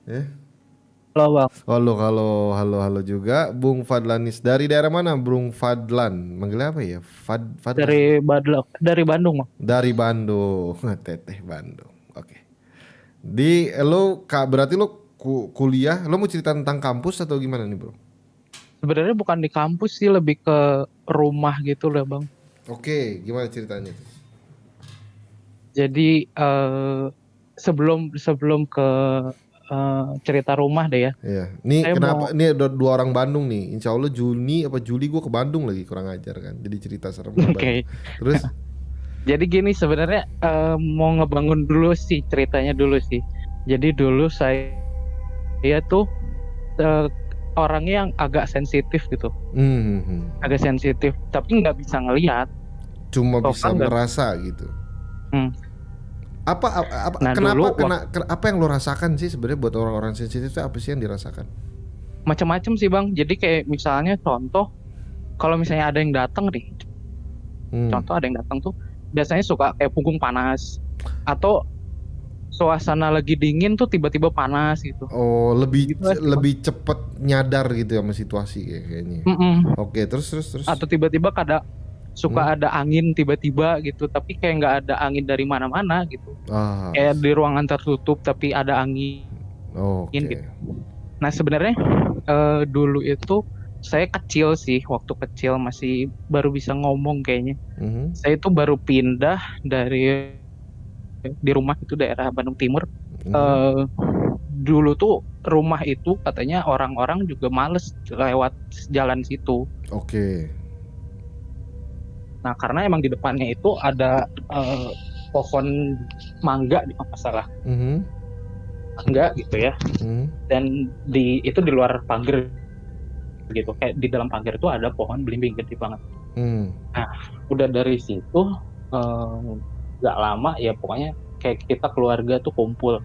Eh? Halo Bang, Halo, halo, halo, halo juga. Bung Fadlanis dari daerah mana? Bung Fadlan. Manggilnya apa ya? Fadlan. dari Bandung Bang. Dari Bandung. Teteh Bandung. Oke. Di lo Kak, berarti lo kuliah, lo mau cerita tentang kampus atau gimana nih, Bro? Sebenarnya bukan di kampus sih, lebih ke rumah gitu lah Bang. Oke, gimana ceritanya tuh? Jadi sebelum sebelum ke cerita rumah deh ya, Iya. Nih saya kenapa? mau Ini ada dua orang Bandung nih. Insya Allah Juni apa Juli gue ke Bandung lagi, kurang ajar kan. Jadi cerita serem ke Bandung. oke. Terus? Jadi gini sebenarnya mau ngebangun dulu sih ceritanya dulu sih. Jadi dulu saya tuh eh, orangnya yang agak sensitif gitu, Hmm, hmm, hmm. agak sensitif, tapi nggak bisa ngelihat, Cuma so bisa far nggak. merasa gitu. Hmm. Nah Kenapa dulu apa yang lo rasakan sih sebenarnya buat orang-orang sensitif itu apa sih yang dirasakan? macam-macam sih Bang. Jadi kayak misalnya contoh, kalau misalnya ada yang datang nih, Hmm. contoh ada yang datang tuh biasanya suka kayak punggung panas, atau suasana lagi dingin tuh tiba-tiba panas gitu. Oh, lebih Gitu lah sih Bang. lebih cepet nyadar gitu ya sama situasi kayaknya. Mm-mm. Oke, terus terus terus. Atau tiba-tiba Hmm? suka ada angin tiba-tiba gitu, tapi kayak nggak ada angin dari mana-mana gitu. Ah, Kayak di ruangan tertutup tapi ada angin gitu. oke. Nah sebenarnya dulu itu saya kecil sih, waktu kecil masih baru bisa ngomong kayaknya. Mhm. Saya itu baru pindah dari di rumah itu daerah Bandung Timur. Mhm. eh Dulu tuh rumah itu katanya orang-orang juga males lewat jalan situ. Oke. Nah karena emang di depannya itu ada pohon mangga di apa salah Mhm. mangga gitu ya. Mhm. Dan itu di luar pagar gitu. Kayak di dalam pagar itu ada pohon belimbing gede banget. Hmm. Nah udah dari situ eh, nggak lama ya pokoknya kayak kita keluarga tuh kumpul,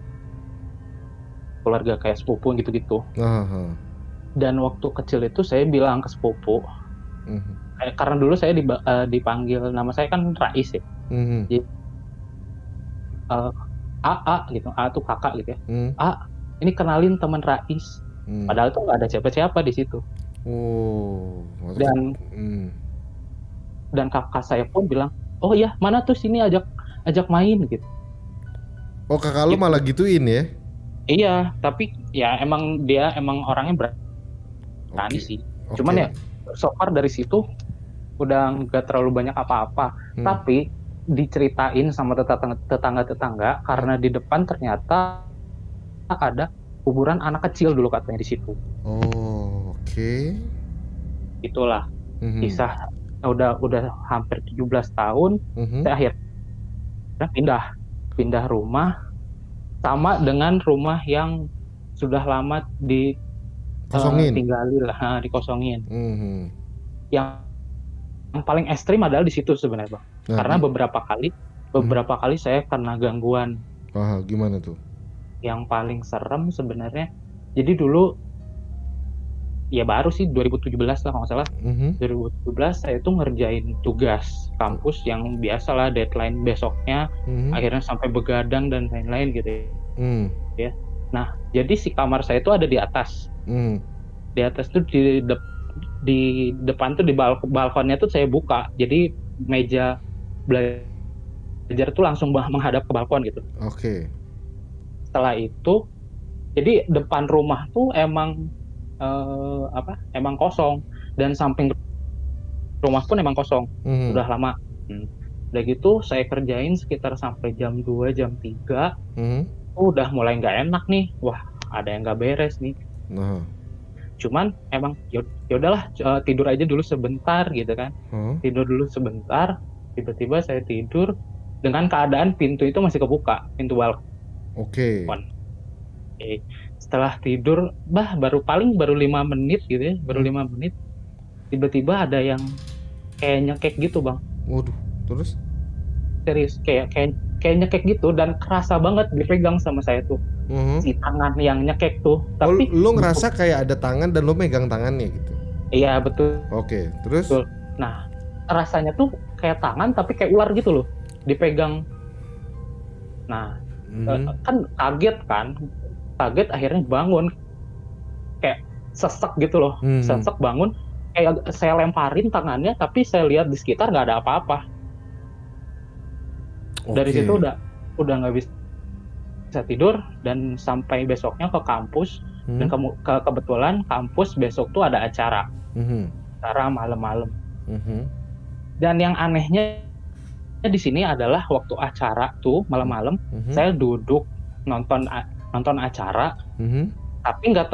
keluarga kayak sepupu gitu-gitu. Aha. Dan waktu kecil itu saya bilang ke sepupu, Mhm. karena dulu saya dipanggil nama saya kan Rais ya. Mhm. Jadi eh, A gitu, A tuh kakak gitu ya. Mhm. A, ini kenalin teman Rais. Mhm. Padahal tuh nggak ada siapa-siapa di situ. Oh, waktu Dan hmm. kakak saya pun bilang, oh ya mana tuh sini ajak ajak main gitu. Oh, kakak lu malah Gitu. gituin ya? Iya, tapi ya emang dia emang orangnya berani Oke. sih. Cuman ya Oke. so far dari situ udah nggak terlalu banyak apa-apa. Hmm. Tapi diceritain sama tetangga-tetangga karena di depan ternyata ada kuburan anak kecil dulu katanya di situ. Oh, oke. Itulah Mhm. kisah. Udah hampir 17 tahun Mhm. saya akhirnya pindah pindah rumah, sama dengan rumah yang sudah lama Kosongin. tinggali lah, dikosongin. Mhm. Yang paling ekstrim adalah di situ sebenarnya Bang, Nah, karena mhm. beberapa kali saya kena gangguan. Ah, gimana tuh? Yang paling serem sebenarnya, jadi dulu ya baru sih 2017 lah kalau nggak salah. Mhm. 2017 saya tuh ngerjain tugas kampus yang biasalah deadline besoknya, Mhm. akhirnya sampai begadang dan lain-lain gitu Hmm. ya. Nah jadi si kamar saya itu ada di atas. Hmm. Di atas tuh di depan tuh di balkonnya tuh saya buka, jadi meja belajar tuh langsung menghadap ke balkon gitu. Oke. Setelah itu jadi depan rumah tuh emang emang kosong, dan samping rumah pun emang kosong Mhm. udah lama. Udah gitu saya kerjain sekitar sampai jam 2 jam 3, Mhm. udah mulai nggak enak nih, wah ada yang nggak beres nih. Nah. Cuman emang ya udahlah, tidur aja dulu sebentar gitu kan. Heeh. Tidur dulu sebentar, tiba-tiba saya tidur dengan keadaan pintu itu masih kebuka, pintu balkon. Oke. Oke. Setelah tidur, baru 5 menit gitu ya, baru Hmm. 5 menit, tiba-tiba ada yang kayak nyekek gitu bang. Waduh, terus? Serius, kayak nyekek gitu, dan kerasa banget dipegang sama saya tuh, Mhm. si tangan yang nyekek tuh. Oh, Tapi lu ngerasa kayak ada tangan dan lu megang tangannya gitu. iya betul. Oke, terus? Nah rasanya tuh kayak tangan tapi kayak ular gitu loh, dipegang. Nah Mhm. kan kaget kan, kaget akhirnya bangun kayak sesek gitu loh, sesek bangun kayak saya lemparin tangannya tapi saya lihat di sekitar nggak ada apa-apa. Dari situ udah nggak bisa tidur dan sampai besoknya ke kampus dan kebetulan kampus besok tuh ada acara malam-malam. Dan yang anehnya di sini adalah waktu acara tuh malam-malam saya duduk nonton acara, tapi nggak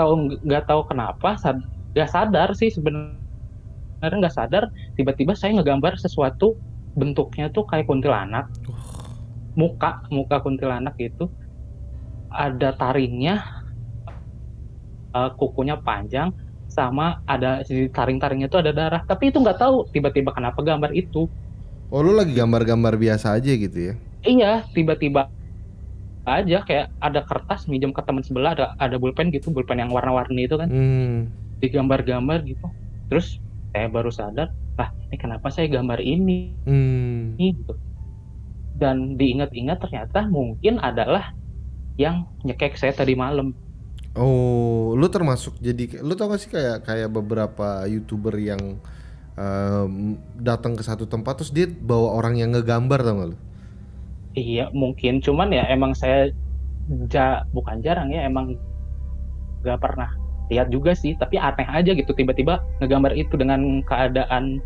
tahu kenapa nggak sadar sih sebenarnya, nggak sadar tiba-tiba saya ngegambar sesuatu bentuknya tuh kayak kuntilanak, muka kuntilanak gitu, ada taringnya, kukunya panjang, sama ada di taring-taringnya tuh ada darah, tapi itu nggak tahu tiba-tiba kenapa gambar itu. Oh, lu lagi gambar-gambar biasa aja gitu ya? Iya, tiba-tiba aja kayak ada kertas minjem ke teman sebelah, ada bulpen gitu, bulpen yang warna-warni itu kan, digambar-gambar gitu. Terus saya baru sadar, ini kenapa saya gambar ini? Gitu. Dan diingat-ingat ternyata mungkin adalah yang nyekek saya tadi malam. Oh, lu termasuk jadi, lu tau gak sih kayak beberapa YouTuber yang datang ke satu tempat terus dia bawa orang yang ngegambar, tau gak lu? Iya mungkin, cuman ya emang saya bukan jarang ya, emang gak pernah lihat juga sih, tapi aneh aja gitu tiba-tiba ngegambar itu dengan keadaan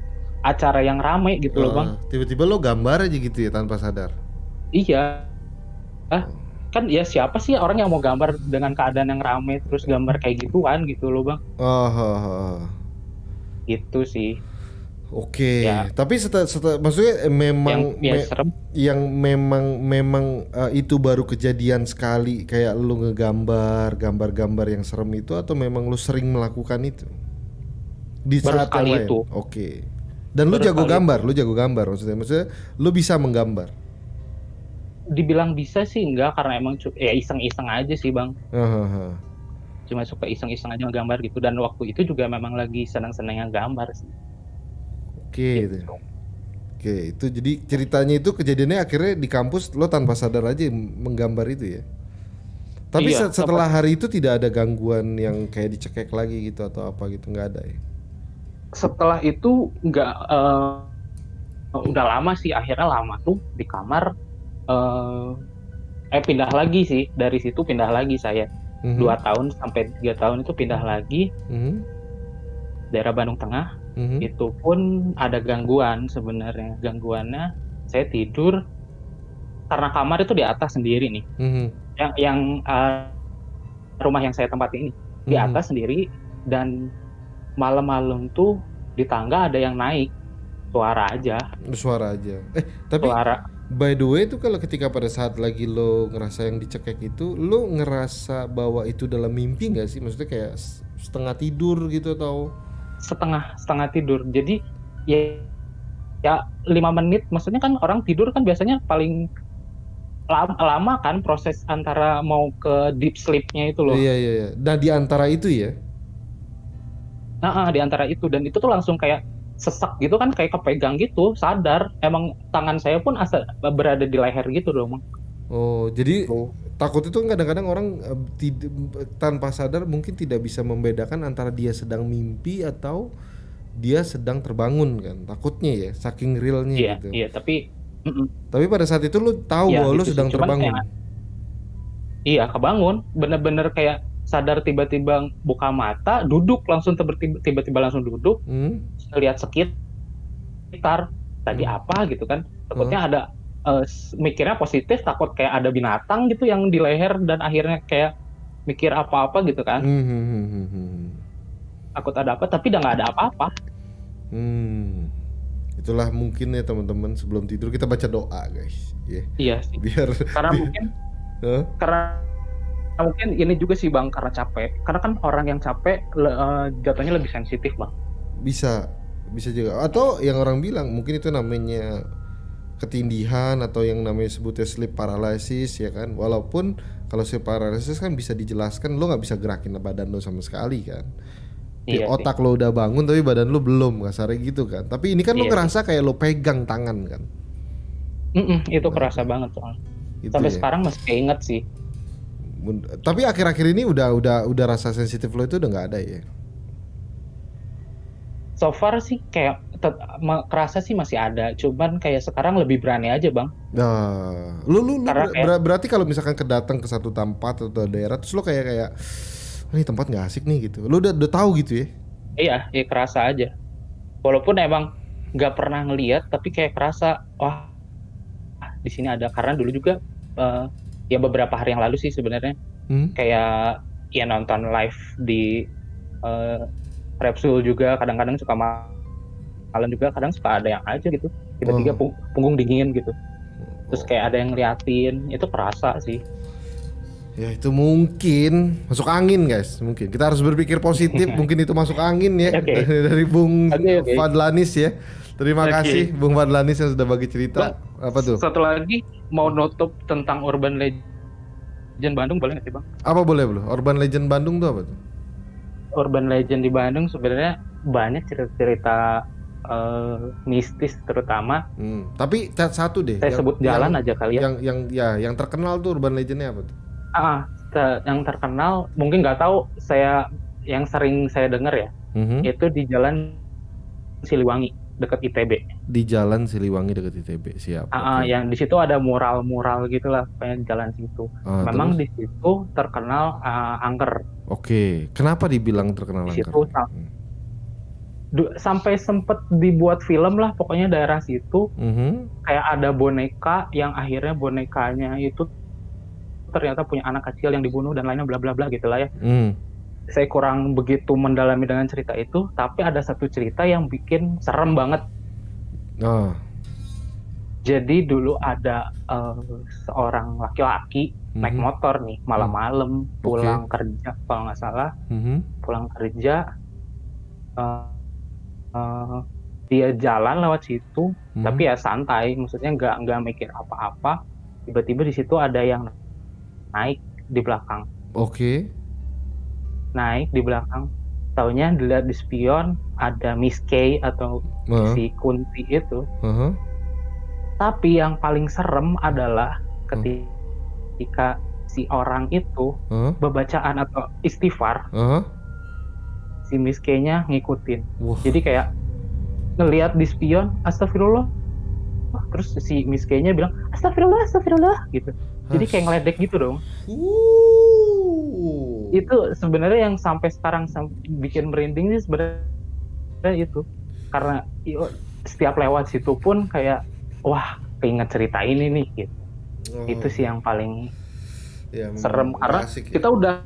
acara yang rame gitu loh Bang. Tiba-tiba lo gambar aja gitu ya tanpa sadar? Iya, kan ya siapa sih orang yang mau gambar dengan keadaan yang rame terus gambar kayak gituan gitu loh Bang. Gitu sih. Oke, ya. Tapi maksudnya memang yang memang itu baru kejadian sekali kayak lu gambar yang serem itu, atau memang lu sering melakukan itu di saat yang lain? Oke. Dan lu jago gambar, maksudnya lu bisa menggambar? Dibilang bisa sih enggak, karena emang ya iseng-iseng aja sih Bang. Cuma suka iseng-iseng aja ngegambar gitu, dan waktu itu juga memang lagi senang-senangnya gambar sih. Oke, itu jadi ceritanya itu kejadiannya akhirnya di kampus lo tanpa sadar aja menggambar itu ya. Tapi setelah hari itu tidak ada gangguan yang kayak dicekek lagi gitu atau apa gitu, nggak ada ya? Setelah itu nggak, udah lama sih, akhirnya lama tuh di kamar, pindah lagi sih, dari situ pindah lagi saya 2 tahun sampai 3 tahun itu pindah lagi, daerah Bandung Tengah. Itu pun ada gangguan sebenarnya. Gangguannya saya tidur karena kamar itu di atas sendiri nih. Yang rumah yang saya tempati ini di atas sendiri, dan malam-malam tuh di tangga ada yang naik, suara aja. Tapi by the way itu kalau ketika pada saat lagi lo ngerasa yang dicekek itu, lo ngerasa bahwa itu dalam mimpi nggak sih? Maksudnya kayak setengah tidur gitu atau? Setengah tidur. Jadi ya 5 menit, maksudnya kan orang tidur kan biasanya paling lama kan proses antara mau ke deep sleep-nya itu loh. Iya. Nah di antara itu ya? Di antara itu, dan itu tuh langsung kayak sesek gitu kan, kayak kepegang gitu, sadar. Emang tangan saya pun berada di leher gitu dong. Oh, jadi takut itu kadang-kadang orang tanpa sadar mungkin tidak bisa membedakan antara dia sedang mimpi atau dia sedang terbangun kan, takutnya ya, saking realnya gitu. Iya, tapi pada saat itu lu tahu bahwa lu sedang terbangun. Iya, kebangun, bener-bener kayak sadar, tiba-tiba buka mata, duduk langsung, tiba-tiba langsung duduk, lihat sekitar, tadi apa gitu kan, takutnya ada. Mikirnya positif, takut kayak ada binatang gitu yang di leher, dan akhirnya kayak mikir apa-apa gitu kan. Takut ada apa, tapi udah nggak ada apa-apa. Itulah mungkin ya teman-teman, sebelum tidur kita baca doa guys. Iya sih. Karena mungkin ini juga sih Bang, karena capek. Karena kan orang yang capek jatuhnya lebih sensitif Bang. Bisa juga. Atau yang orang bilang mungkin itu namanya ketindihan, atau yang namanya sebutnya sleep paralysis ya kan. Walaupun kalau sleep paralysis kan bisa dijelaskan, lo nggak bisa gerakin badan lo sama sekali kan. Di otak lo udah bangun tapi badan lo belum, kasarnya gitu kan. Tapi ini kan lo ngerasa kayak lo pegang tangan kan. Itu kerasa banget soalnya. Gitu sampai sekarang masih keinget sih. Tapi akhir-akhir ini udah rasa sensitif lo itu udah nggak ada ya? So far sih kayak kerasa sih masih ada, cuman kayak sekarang lebih berani aja bang. Nah, lu Kayak, berarti kalau misalkan kedatang ke satu tempat atau daerah, terus lo kayak ini tempat nggak asik nih gitu. Lo udah tahu gitu ya? iya, ya kerasa aja. Walaupun emang nggak pernah ngeliat, tapi kayak kerasa, wah di sini ada. Karena dulu juga ya beberapa hari yang lalu sih sebenarnya kayak ya nonton live di Repsul juga, kadang-kadang suka malam juga, kadang suka ada yang aja gitu tiba-tiba punggung dingin gitu, terus kayak ada yang ngeliatin, itu kerasa sih. Ya itu mungkin masuk angin guys, mungkin kita harus berpikir positif. Mungkin itu masuk angin ya. Okay. Dari Bung Okay. Fadlanis ya. Terima kasih Bung Fadlanis yang sudah bagi cerita. Apa tuh? Satu lagi mau nutup tentang urban legend Bandung, boleh nggak sih bang? Apa boleh? Urban legend Bandung tuh apa tuh? Urban legend di Bandung sebenarnya banyak cerita-cerita mistis terutama. Tapi satu deh. Saya sebut jalan aja kali ya. Yang terkenal tuh urban legendnya apa tuh? Yang terkenal mungkin nggak tahu, saya yang sering saya dengar ya, itu di Jalan Siliwangi dekat ITB. Di Jalan Siliwangi dekat ITB, siap. Yang di situ ada mural-mural gitulah, kayak jalan situ. Memang terus? Di situ terkenal angker. Oke, kenapa dibilang terkenal di angker? Situ, sampai sempet dibuat film lah, pokoknya daerah situ. Kayak ada boneka yang akhirnya bonekanya itu ternyata punya anak kecil yang dibunuh dan lainnya bla bla bla gitulah ya. Saya kurang begitu mendalami dengan cerita itu, tapi ada satu cerita yang bikin serem banget. Jadi dulu ada seorang laki-laki naik motor nih malam-malam pulang kerja kalau nggak salah. Pulang kerja dia jalan lewat situ, tapi ya santai, maksudnya nggak mikir apa-apa. Tiba-tiba di situ ada yang naik di belakang. Naik di belakang, taunya dilihat di spion ada Miss K atau si Kunti itu. Tapi yang paling serem adalah ketika si orang itu bacaan atau istighfar, si Miss K-nya ngikutin. Jadi kayak ngelihat di spion, astagfirullah, terus si Miss K-nya bilang astagfirullah gitu. Jadi kayak ngeledek gitu dong. Itu sebenarnya yang sampai sekarang bikin merinding sih sebenarnya itu, karena setiap lewat situ pun kayak wah keinget cerita ini nih gitu. Itu sih yang paling serem, karena kita udah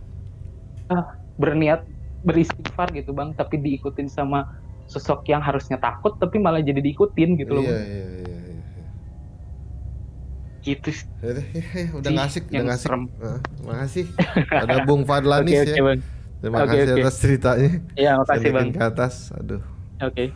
berniat beristighfar gitu bang, tapi diikutin sama sosok yang harusnya takut tapi malah jadi diikutin gitu loh. Gitu sih. Udah ngasik. Makasih. Ada Bung Fadlanis ya. Terima kasih atas ceritanya. Iya, makasih bang. Ke atas. Aduh. Oke.